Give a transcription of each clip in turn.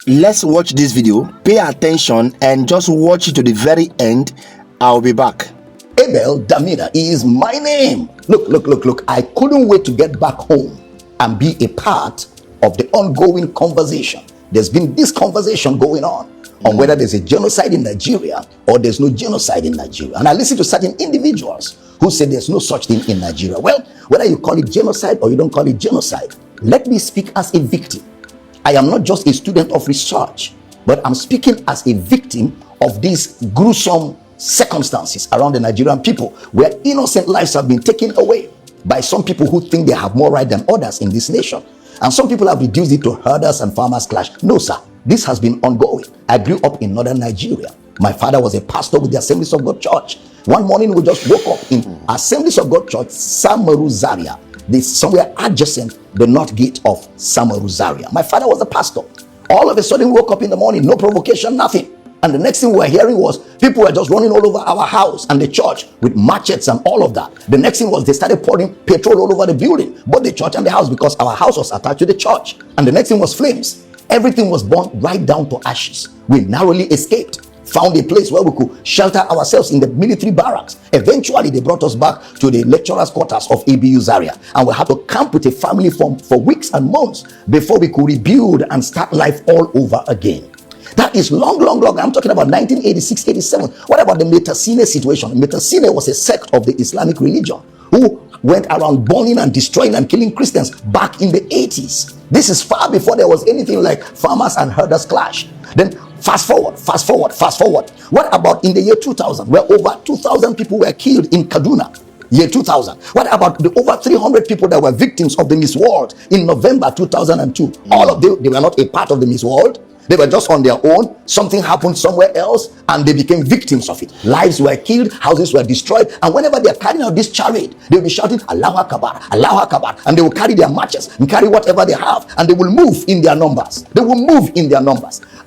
Let's watch this video, pay attention, and just watch it to the very end. I'll be back. Abel Damina is my name. Look. I couldn't wait to get back home and be a part of the ongoing conversation. There's been this conversation going on whether there's a genocide in Nigeria or there's no genocide in Nigeria. And I listen to certain individuals who say there's no such thing in Nigeria. Well, whether you call it genocide or you don't call it genocide, let me speak as a victim. I am not just a student of research, but I'm speaking as a victim of these gruesome circumstances around the Nigerian people, where innocent lives have been taken away by some people who think they have more right than others in this nation. And some people have reduced it to herders and farmers clash. No, sir, this has been ongoing. I grew up in northern Nigeria. My father was a pastor with the Assemblies of God Church. One morning we just woke up in Assemblies of God Church, Zaria, somewhere adjacent the north gate of Zaria. My father was a pastor. All of a sudden we woke up in the morning, no provocation, nothing. And the next thing we were hearing was people were just running all over our house and the church with machetes and all of that. The next thing was they started pouring petrol all over the building, both the church and the house, because our house was attached to the church. And the next thing was flames. Everything was burned right down to ashes. We narrowly escaped, found a place where we could shelter ourselves in the military barracks. Eventually, they brought us back to the lecturers' quarters of ABU Zaria, and we had to camp with a family for weeks and months before we could rebuild and start life all over again. That is long. I'm talking about 1986, 87. What about the Metasine situation? Metasine was a sect of the Islamic religion who went around burning and destroying and killing Christians back in the 80s. This is far before there was anything like farmers and herders clash. Then fast forward. What about in the year 2000, where over 2,000 people were killed in Kaduna? Year 2000. What about the over 300 people that were victims of the Miss World in November 2002? All of them, they were not a part of the Miss World. They were just on their own. Something happened somewhere else and they became victims of it. Lives were killed, houses were destroyed, and whenever they are carrying out this charade, they'll be shouting Allahu Akbar, Allahu Akbar, and they will carry their matches and carry whatever they have, and they will move in their numbers.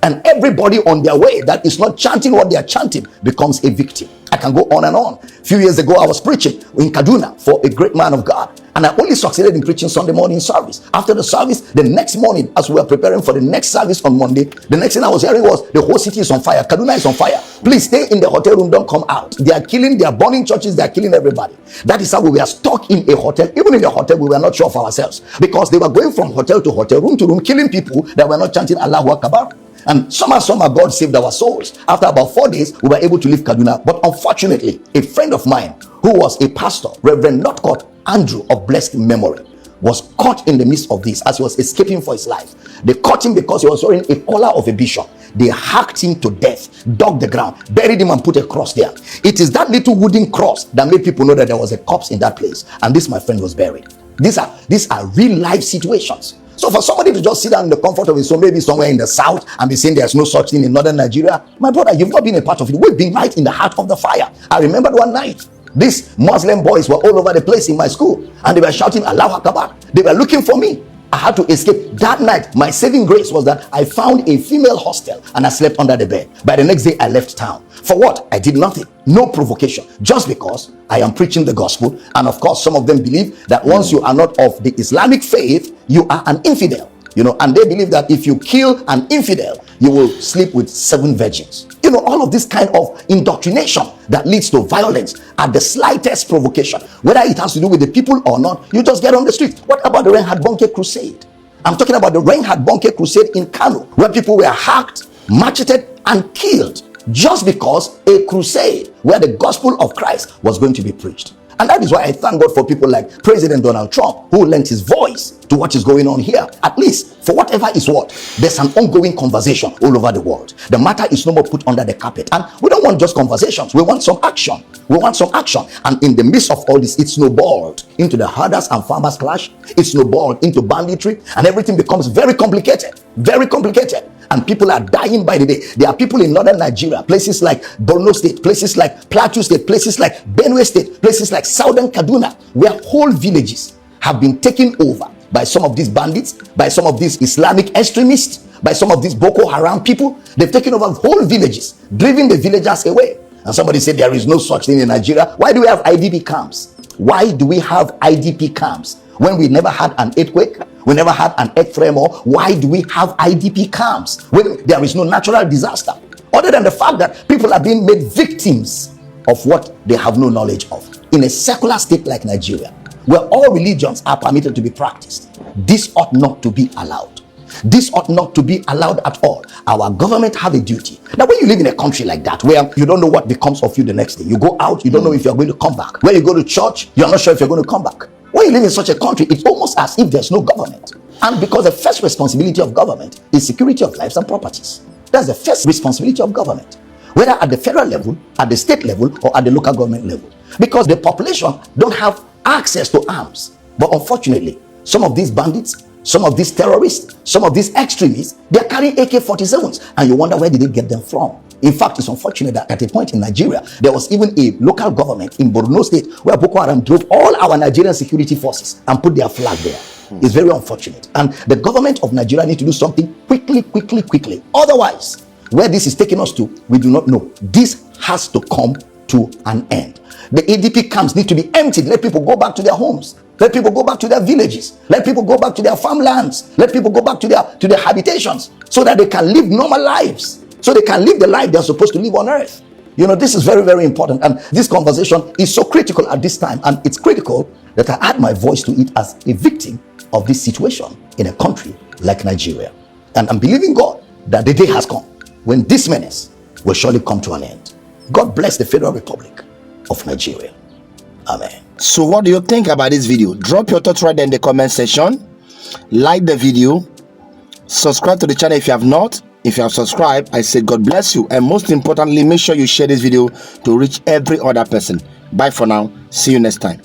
And everybody on their way that is not chanting what they are chanting becomes a victim. I can go on and on. A few years ago, I was preaching in Kaduna for a great man of God, and I only succeeded in preaching Sunday morning service. After the service, the next morning, as we were preparing for the next service on Monday, the next thing I was hearing was the whole city is on fire. Kaduna is on fire. Please stay in the hotel room, don't come out. They are burning churches, they are killing everybody. That is how we were stuck in a hotel. Even in the hotel, we were not sure of ourselves, because they were going from hotel to hotel, room to room, killing people that were not chanting Allahu Akbar. And somehow God saved our souls. After about 4 days, we were able to leave Kaduna. But unfortunately, a friend of mine who was a pastor, Reverend Northcote Andrew of blessed memory, was caught in the midst of this as he was escaping for his life. They caught him because he was wearing a collar of a bishop. They hacked him to death, dug the ground, buried him, and put a cross there. It is that little wooden cross that made people know that there was a corpse in that place. And this, my friend, was buried. These are real life situations. So for somebody to just sit down in the comfort of his home, maybe somewhere in the south, and be saying there's no such thing in northern Nigeria, my brother, you've not been a part of it. We've been right in the heart of the fire. I remember one night, these Muslim boys were all over the place in my school, and they were shouting Allahu Akbar. They were looking for me. I had to escape. That night, my saving grace was that I found a female hostel and I slept under the bed. By the next day, I left town. For what? I did nothing. No provocation. Just because I am preaching the gospel. And of course, some of them believe that once you are not of the Islamic faith, you are an infidel. And they believe that if you kill an infidel, you will sleep with 7 virgins. All of this kind of indoctrination that leads to violence at the slightest provocation. Whether it has to do with the people or not, you just get on the street. What about the Reinhard Bonnke crusade? I'm talking about the Reinhard Bonnke crusade in Kano, where people were hacked, macheted, and killed just because a crusade where the gospel of Christ was going to be preached. And that is why I thank God for people like President Donald Trump, who lent his voice to what is going on here. At least, for whatever is what, there's an ongoing conversation all over the world. The matter is no more put under the carpet. And we don't want just conversations. We want some action. And in the midst of all this, it snowballed into the herders and farmers clash. It snowballed into banditry. And everything becomes very complicated. And people are dying by the day. There are people in northern Nigeria, places like Borno State, places like Plateau State, places like Benue State, places like southern Kaduna, where whole villages have been taken over by some of these bandits, by some of these Islamic extremists, by some of these Boko Haram people. They've taken over whole villages, driven the villagers away. And somebody said there is no such thing in Nigeria. Why do we have IDP camps? Why do we have IDP camps when we never had an earthquake? We never had an T3rr0r. Why do we have IDP camps when there is no natural disaster? Other than the fact that people are being made victims of what they have no knowledge of. In a secular state like Nigeria, where all religions are permitted to be practiced, this ought not to be allowed. This ought not to be allowed at all. Our government have a duty. Now, when you live in a country like that, where you don't know what becomes of you the next day, you go out, you don't know if you're going to come back. When you go to church, you're not sure if you're going to come back. When you live in such a country, it's almost as if there's no government. And because the first responsibility of government is security of lives and properties. That's the first responsibility of government, whether at the federal level, at the state level, or at the local government level. Because the population don't have access to arms. But unfortunately, some of these bandits, some of these terrorists, some of these extremists, they're carrying AK-47s, and you wonder where did they get them from. In fact, it's unfortunate that at a point in Nigeria, there was even a local government in Borno State where Boko Haram drove all our Nigerian security forces and put their flag there. It's very unfortunate. And the government of Nigeria need to do something quickly. Otherwise, where this is taking us to, we do not know. This has to come to an end. The ADP camps need to be emptied. Let people go back to their homes. Let people go back to their villages. Let people go back to their farmlands. Let people go back to their habitations so that they can live normal lives. So they can live the life they're supposed to live on earth. You know, this is very important. And this conversation is so critical at this time. And it's critical that I add my voice to it as a victim of this situation in a country like Nigeria. And I'm believing God that the day has come when this menace will surely come to an end. God bless the Federal Republic of Nigeria. Amen. So what do you think about this video? Drop your thoughts right there in the comment section. Like the video. Subscribe to the channel if you have not. If you have subscribed, I say God bless you. And most importantly, make sure you share this video to reach every other person. Bye for now. See you next time.